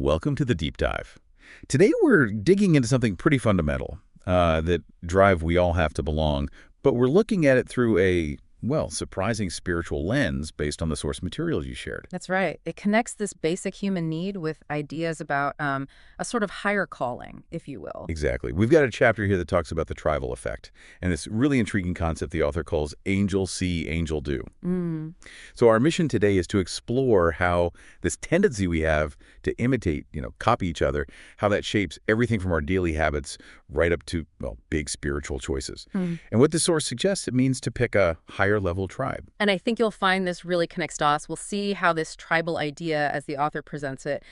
Welcome to the Deep Dive. Today we're digging into something pretty fundamental, that drive we all have to belong, but we're looking at it through a, well, surprising spiritual lens based on the source materials you shared. That's right. It connects this basic human need with ideas about a sort of higher calling, if you will. Exactly. We've got a chapter here that talks about the tribal effect, and this really intriguing concept the author calls angel see, angel do. Mm. So our mission today is to explore how this tendency we have to imitate, copy each other, how that shapes everything from our daily habits right up to, well, big spiritual choices. Mm. And what the source suggests, it means to pick a higher level tribe. And I think you'll find this really connects dots. We'll see how this tribal idea, as the author presents it,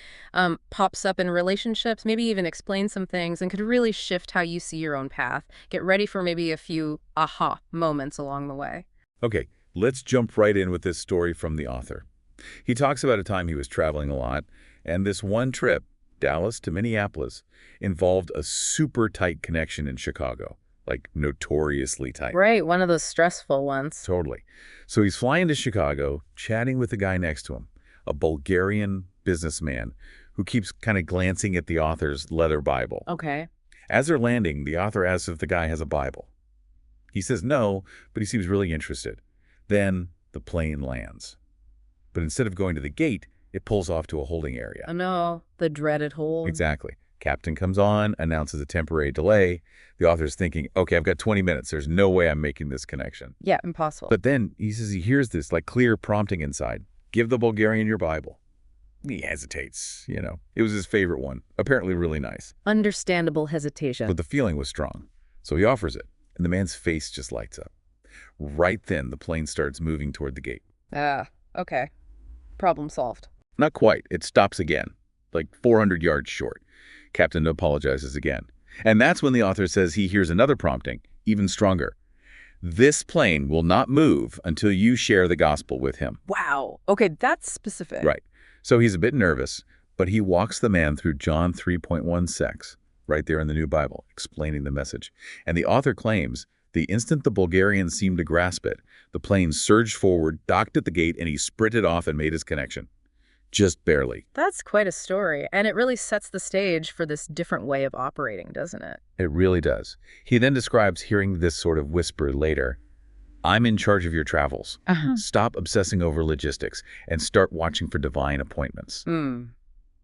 pops up in relationships, maybe even explain some things, and could really shift how you see your own path. Get ready for maybe a few aha moments along the way. Okay, let's jump right in with this story from the author. He talks about a time he was traveling a lot, and this one trip, Dallas to Minneapolis, involved a super tight connection in Chicago, like notoriously tight. Right, one of those stressful ones. Totally. So he's flying to Chicago, chatting with the guy next to him, a Bulgarian businessman who keeps kind of glancing at the author's leather Bible. Okay. As they're landing, the author asks if the guy has a Bible. He says no, but he seems really interested. Then the plane lands. But instead of going to the gate, it pulls off to a holding area. Oh no, the dreaded hold. Exactly. Captain comes on, announces a temporary delay. The author's thinking, okay, I've got 20 minutes. There's no way I'm making this connection. Yeah, impossible. But then he says he hears this clear prompting inside. Give the Bulgarian your Bible. He hesitates, It was his favorite one. Apparently really nice. Understandable hesitation. But the feeling was strong. So he offers it, and the man's face just lights up. Right then, the plane starts moving toward the gate. Okay. Problem solved. Not quite. It stops again, like 400 yards short. Captain apologizes again. And that's when the author says he hears another prompting, even stronger. This plane will not move until you share the gospel with him. Wow. Okay, that's specific. Right. So he's a bit nervous, but he walks the man through John 3.16, right there in the New Bible, explaining the message. And the author claims the instant the Bulgarian seemed to grasp it, the plane surged forward, docked at the gate, and he sprinted off and made his connection. Just barely. That's quite a story, and it really sets the stage for this different way of operating, doesn't it? It really does. He then describes hearing this sort of whisper later. I'm in charge of your travels. Stop obsessing over logistics and start watching for divine appointments.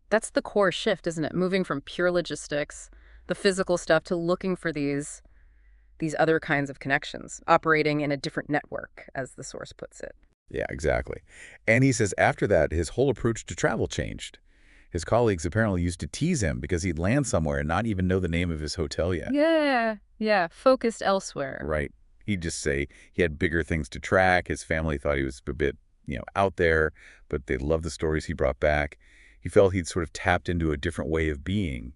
That's the core shift, isn't it? Moving from pure logistics, the physical stuff, to looking for these other kinds of connections, operating in a different network, as the source puts it. Yeah, exactly. And he says after that, his whole approach to travel changed. His colleagues apparently used to tease him because he'd land somewhere and not even know the name of his hotel yet. Yeah, focused elsewhere. Right. He'd just say he had bigger things to track. His family thought he was a bit, out there, but they loved the stories he brought back. He felt he'd sort of tapped into a different way of being,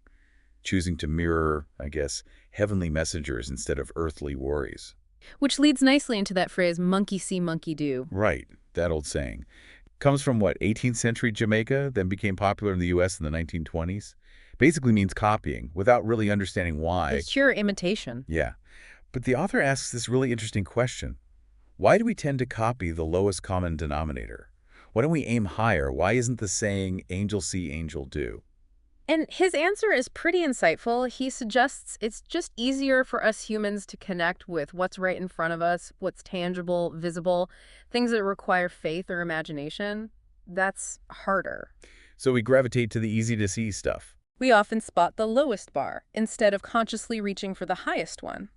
choosing to mirror, I guess, heavenly messengers instead of earthly worries. Which leads nicely into that phrase, monkey see, monkey do. Right, that old saying. Comes from, 18th century Jamaica, then became popular in the U.S. in the 1920s. Basically means copying, without really understanding why. It's pure imitation. Yeah. But the author asks this really interesting question. Why do we tend to copy the lowest common denominator? Why don't we aim higher? Why isn't the saying, angel see, angel do? And his answer is pretty insightful. He suggests it's just easier for us humans to connect with what's right in front of us, what's tangible, visible, things that require faith or imagination. That's harder. So we gravitate to the easy-to-see stuff. We often spot the lowest bar instead of consciously reaching for the highest one.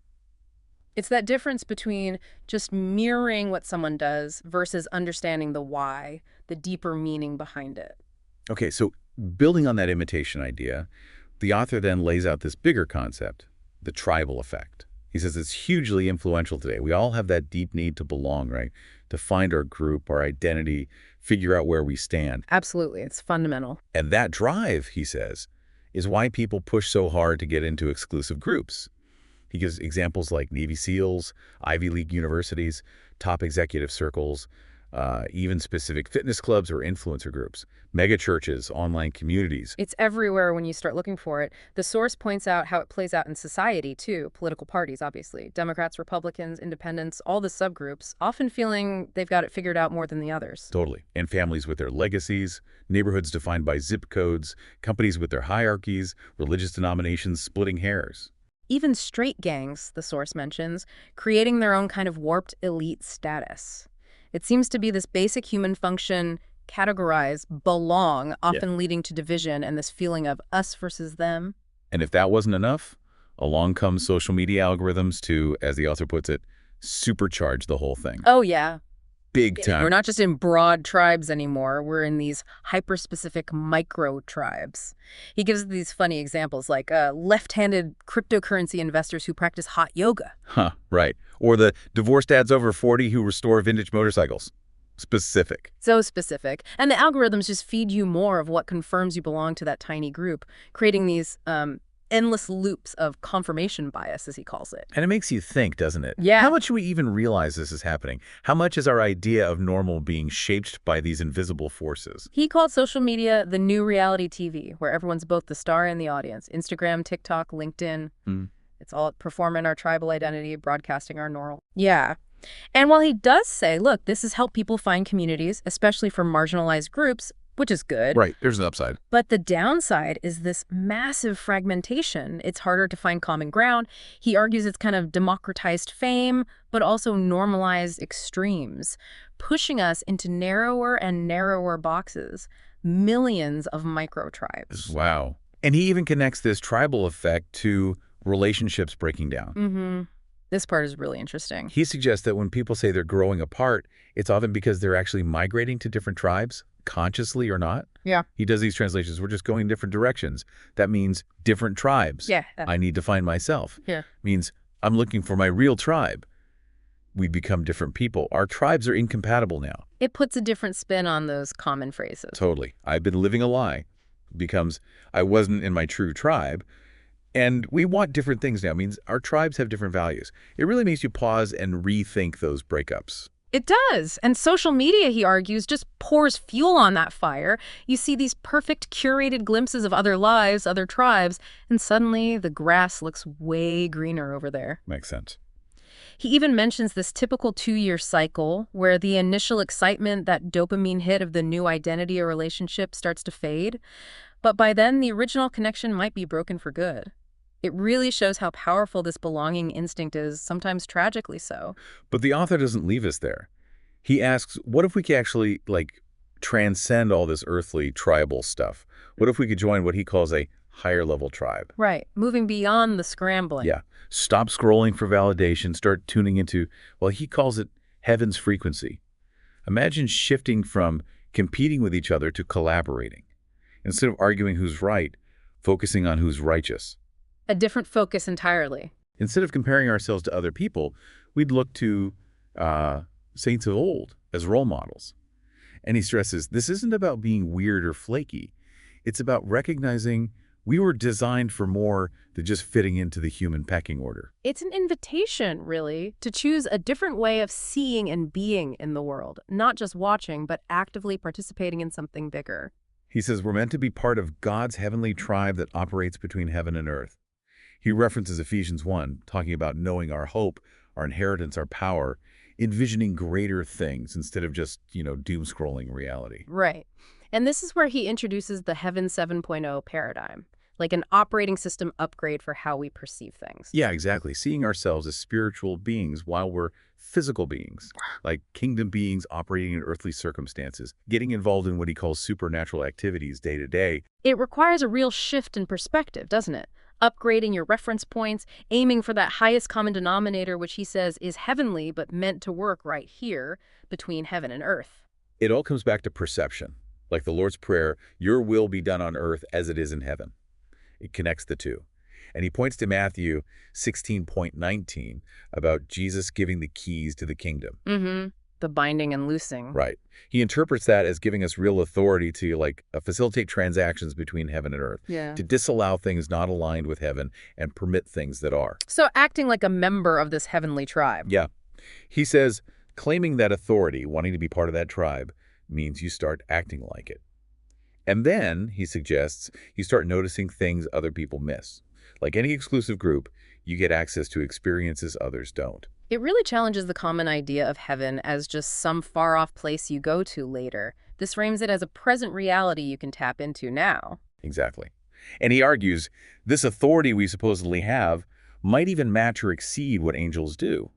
It's that difference between just mirroring what someone does versus understanding the why, the deeper meaning behind it. Okay, so building on that imitation idea, the author then lays out this bigger concept, the tribal effect. He says it's hugely influential today. We all have that deep need to belong, right? To find our group, our identity, figure out where we stand. Absolutely. It's fundamental. And that drive, he says, is why people push so hard to get into exclusive groups. He gives examples like Navy SEALs, Ivy League universities, top executive circles, even specific fitness clubs or influencer groups, mega churches, online communities. It's everywhere when you start looking for it. The source points out how it plays out in society, too. Political parties, obviously. Democrats, Republicans, independents, all the subgroups, often feeling they've got it figured out more than the others. Totally. And families with their legacies, neighborhoods defined by zip codes, companies with their hierarchies, religious denominations splitting hairs. Even straight gangs, the source mentions, creating their own kind of warped elite status. It seems to be this basic human function, categorize, belong, often leading to division and this feeling of us versus them. And if that wasn't enough, along comes social media algorithms to, as the author puts it, supercharge the whole thing. Oh, yeah. Big time. We're not just in broad tribes anymore. We're in these hyper-specific micro-tribes. He gives these funny examples like left-handed cryptocurrency investors who practice hot yoga. Huh, right. Or the divorced dads over 40 who restore vintage motorcycles. Specific. So specific. And the algorithms just feed you more of what confirms you belong to that tiny group, creating these endless loops of confirmation bias, as he calls it. And it makes you think, doesn't it? Yeah. How much do we even realize this is happening? How much is our idea of normal being shaped by these invisible forces? He called social media the new reality TV, where everyone's both the star and the audience. Instagram, TikTok, LinkedIn. It's all performing our tribal identity, broadcasting our normal. Yeah. And while he does say, look, this has helped people find communities, especially for marginalized groups, which is good. Right. There's an upside. But the downside is this massive fragmentation. It's harder to find common ground. He argues it's kind of democratized fame, but also normalized extremes, pushing us into narrower and narrower boxes, millions of micro-tribes. Wow. And he even connects this tribal effect to relationships breaking down. This part is really interesting. He suggests that when people say they're growing apart, it's often because they're actually migrating to different tribes, consciously or not. Yeah. He does these translations. We're just going in different directions. That means different tribes. Yeah. I need to find myself. Yeah. Means I'm looking for my real tribe. We become different people. Our tribes are incompatible now. It puts a different spin on those common phrases. Totally. I've been living a lie. Becomes I wasn't in my true tribe. And we want different things now. It means our tribes have different values. It really makes you pause and rethink those breakups. It does. And social media, he argues, just pours fuel on that fire. You see these perfect curated glimpses of other lives, other tribes, and suddenly the grass looks way greener over there. Makes sense. He even mentions this typical 2-year cycle where the initial excitement, that dopamine hit of the new identity or relationship starts to fade. But by then, the original connection might be broken for good. It really shows how powerful this belonging instinct is, sometimes tragically so. But the author doesn't leave us there. He asks, what if we could actually, transcend all this earthly tribal stuff? What if we could join what he calls a higher level tribe? Right. Moving beyond the scrambling. Yeah. Stop scrolling for validation. Start tuning into, well, he calls it heaven's frequency. Imagine shifting from competing with each other to collaborating. Instead of arguing who's right, focusing on who's righteous. A different focus entirely. Instead of comparing ourselves to other people, we'd look to saints of old as role models. And he stresses, this isn't about being weird or flaky. It's about recognizing we were designed for more than just fitting into the human pecking order. It's an invitation, really, to choose a different way of seeing and being in the world, not just watching, but actively participating in something bigger. He says we're meant to be part of God's heavenly tribe that operates between heaven and earth. He references Ephesians 1, talking about knowing our hope, our inheritance, our power, envisioning greater things instead of just, doom-scrolling reality. Right. And this is where he introduces the Heaven 7.0 paradigm, like an operating system upgrade for how we perceive things. Yeah, exactly. Seeing ourselves as spiritual beings while we're physical beings, like kingdom beings operating in earthly circumstances, getting involved in what he calls supernatural activities day to day. It requires a real shift in perspective, doesn't it? Upgrading your reference points, aiming for that highest common denominator, which he says is heavenly but meant to work right here between heaven and earth. It all comes back to perception. Like the Lord's Prayer, your will be done on earth as it is in heaven. It connects the two. And he points to Matthew 16.19 about Jesus giving the keys to the kingdom. The binding and loosing. Right. He interprets that as giving us real authority to facilitate transactions between heaven and earth. Yeah. To disallow things not aligned with heaven and permit things that are. So acting like a member of this heavenly tribe. Yeah. He says, Claiming that authority, wanting to be part of that tribe, means you start acting like it. And then, he suggests, you start noticing things other people miss. Like any exclusive group, you get access to experiences others don't. It really challenges the common idea of heaven as just some far-off place you go to later. This frames it as a present reality you can tap into now. Exactly. And he argues this authority we supposedly have might even match or exceed what angels do.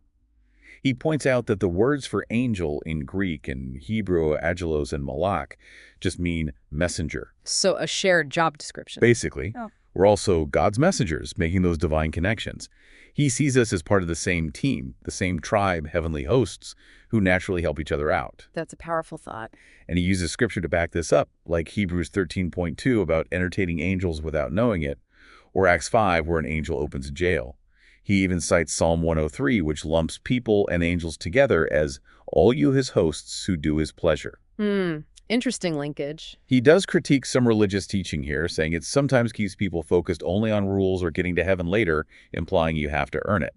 He points out that the words for angel in Greek and Hebrew, angelos and malak, just mean messenger. So a shared job description. Basically, Oh. we're also God's messengers, making those divine connections. He sees us as part of the same team, the same tribe, heavenly hosts, who naturally help each other out. That's a powerful thought. And he uses scripture to back this up, like Hebrews 13.2 about entertaining angels without knowing it, or Acts 5 where an angel opens a jail. He even cites Psalm 103, which lumps people and angels together as all you his hosts who do his pleasure. Interesting linkage. He does critique some religious teaching here, saying it sometimes keeps people focused only on rules or getting to heaven later, implying you have to earn it.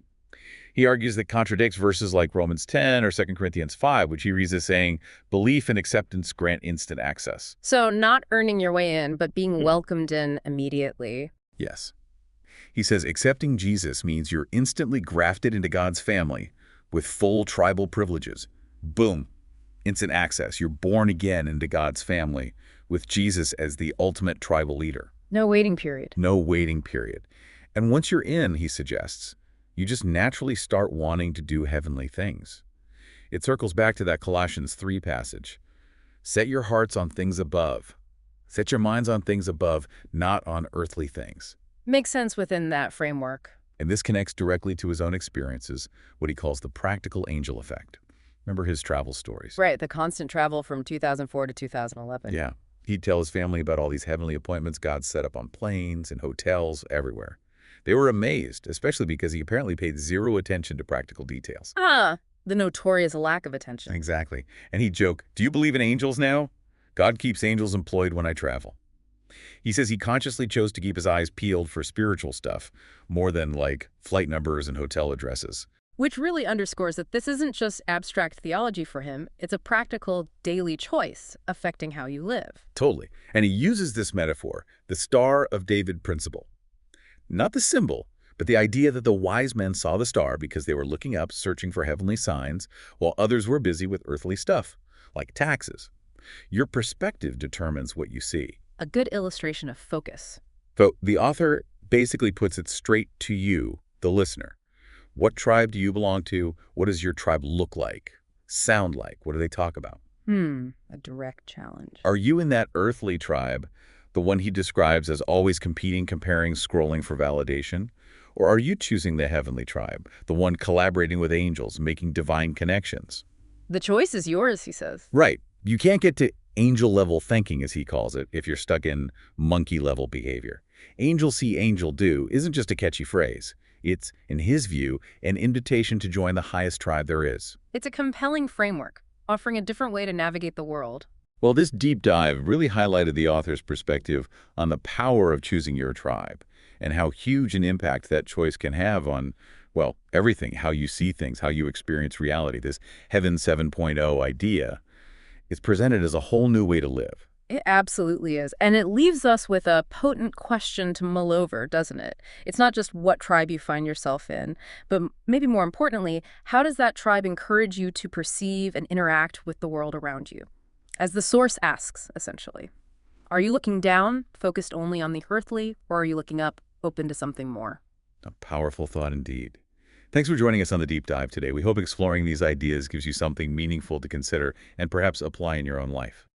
He argues that contradicts verses like Romans 10 or 2 Corinthians 5, which he reads as saying, belief and acceptance grant instant access. So not earning your way in, but being welcomed in immediately. Yes. He says accepting Jesus means you're instantly grafted into God's family with full tribal privileges. Boom. Instant access. You're born again into God's family with Jesus as the ultimate tribal leader. No waiting period. No waiting period. And once you're in, he suggests, you just naturally start wanting to do heavenly things. It circles back to that Colossians 3 passage. Set your hearts on things above. Set your minds on things above, not on earthly things. Makes sense within that framework. And this connects directly to his own experiences, what he calls the practical angel effect. Remember his travel stories? Right, the constant travel from 2004 to 2011. Yeah. He'd tell his family about all these heavenly appointments God set up on planes and hotels everywhere. They were amazed, especially because he apparently paid zero attention to practical details. The notorious lack of attention. Exactly. And he'd joke, do you believe in angels now? God keeps angels employed when I travel. He says he consciously chose to keep his eyes peeled for spiritual stuff, more than like flight numbers and hotel addresses. Which really underscores that this isn't just abstract theology for him, it's a practical daily choice affecting how you live. Totally. And he uses this metaphor, the Star of David principle. Not the symbol, but the idea that the wise men saw the star because they were looking up, searching for heavenly signs, while others were busy with earthly stuff, like taxes. Your perspective determines what you see. A good illustration of focus. So the author basically puts it straight to you, the listener. What tribe do you belong to? What does your tribe look like? Sound like? What do they talk about? A direct challenge. Are you in that earthly tribe, the one he describes as always competing, comparing, scrolling for validation? Or are you choosing the heavenly tribe, the one collaborating with angels, making divine connections? The choice is yours, he says. Right. You can't get to angel-level thinking, as he calls it, if you're stuck in monkey-level behavior. Angel see, angel do isn't just a catchy phrase. It's, in his view, an invitation to join the highest tribe there is. It's a compelling framework, offering a different way to navigate the world. Well, this deep dive really highlighted the author's perspective on the power of choosing your tribe and how huge an impact that choice can have on, well, everything, how you see things, how you experience reality. This Heaven 7.0 idea is presented as a whole new way to live. It absolutely is. And it leaves us with a potent question to mull over, doesn't it? It's not just what tribe you find yourself in, but maybe more importantly, how does that tribe encourage you to perceive and interact with the world around you? As the source asks, essentially. Are you looking down, focused only on the earthly, or are you looking up, open to something more? A powerful thought indeed. Thanks for joining us on the Deep Dive today. We hope exploring these ideas gives you something meaningful to consider and perhaps apply in your own life.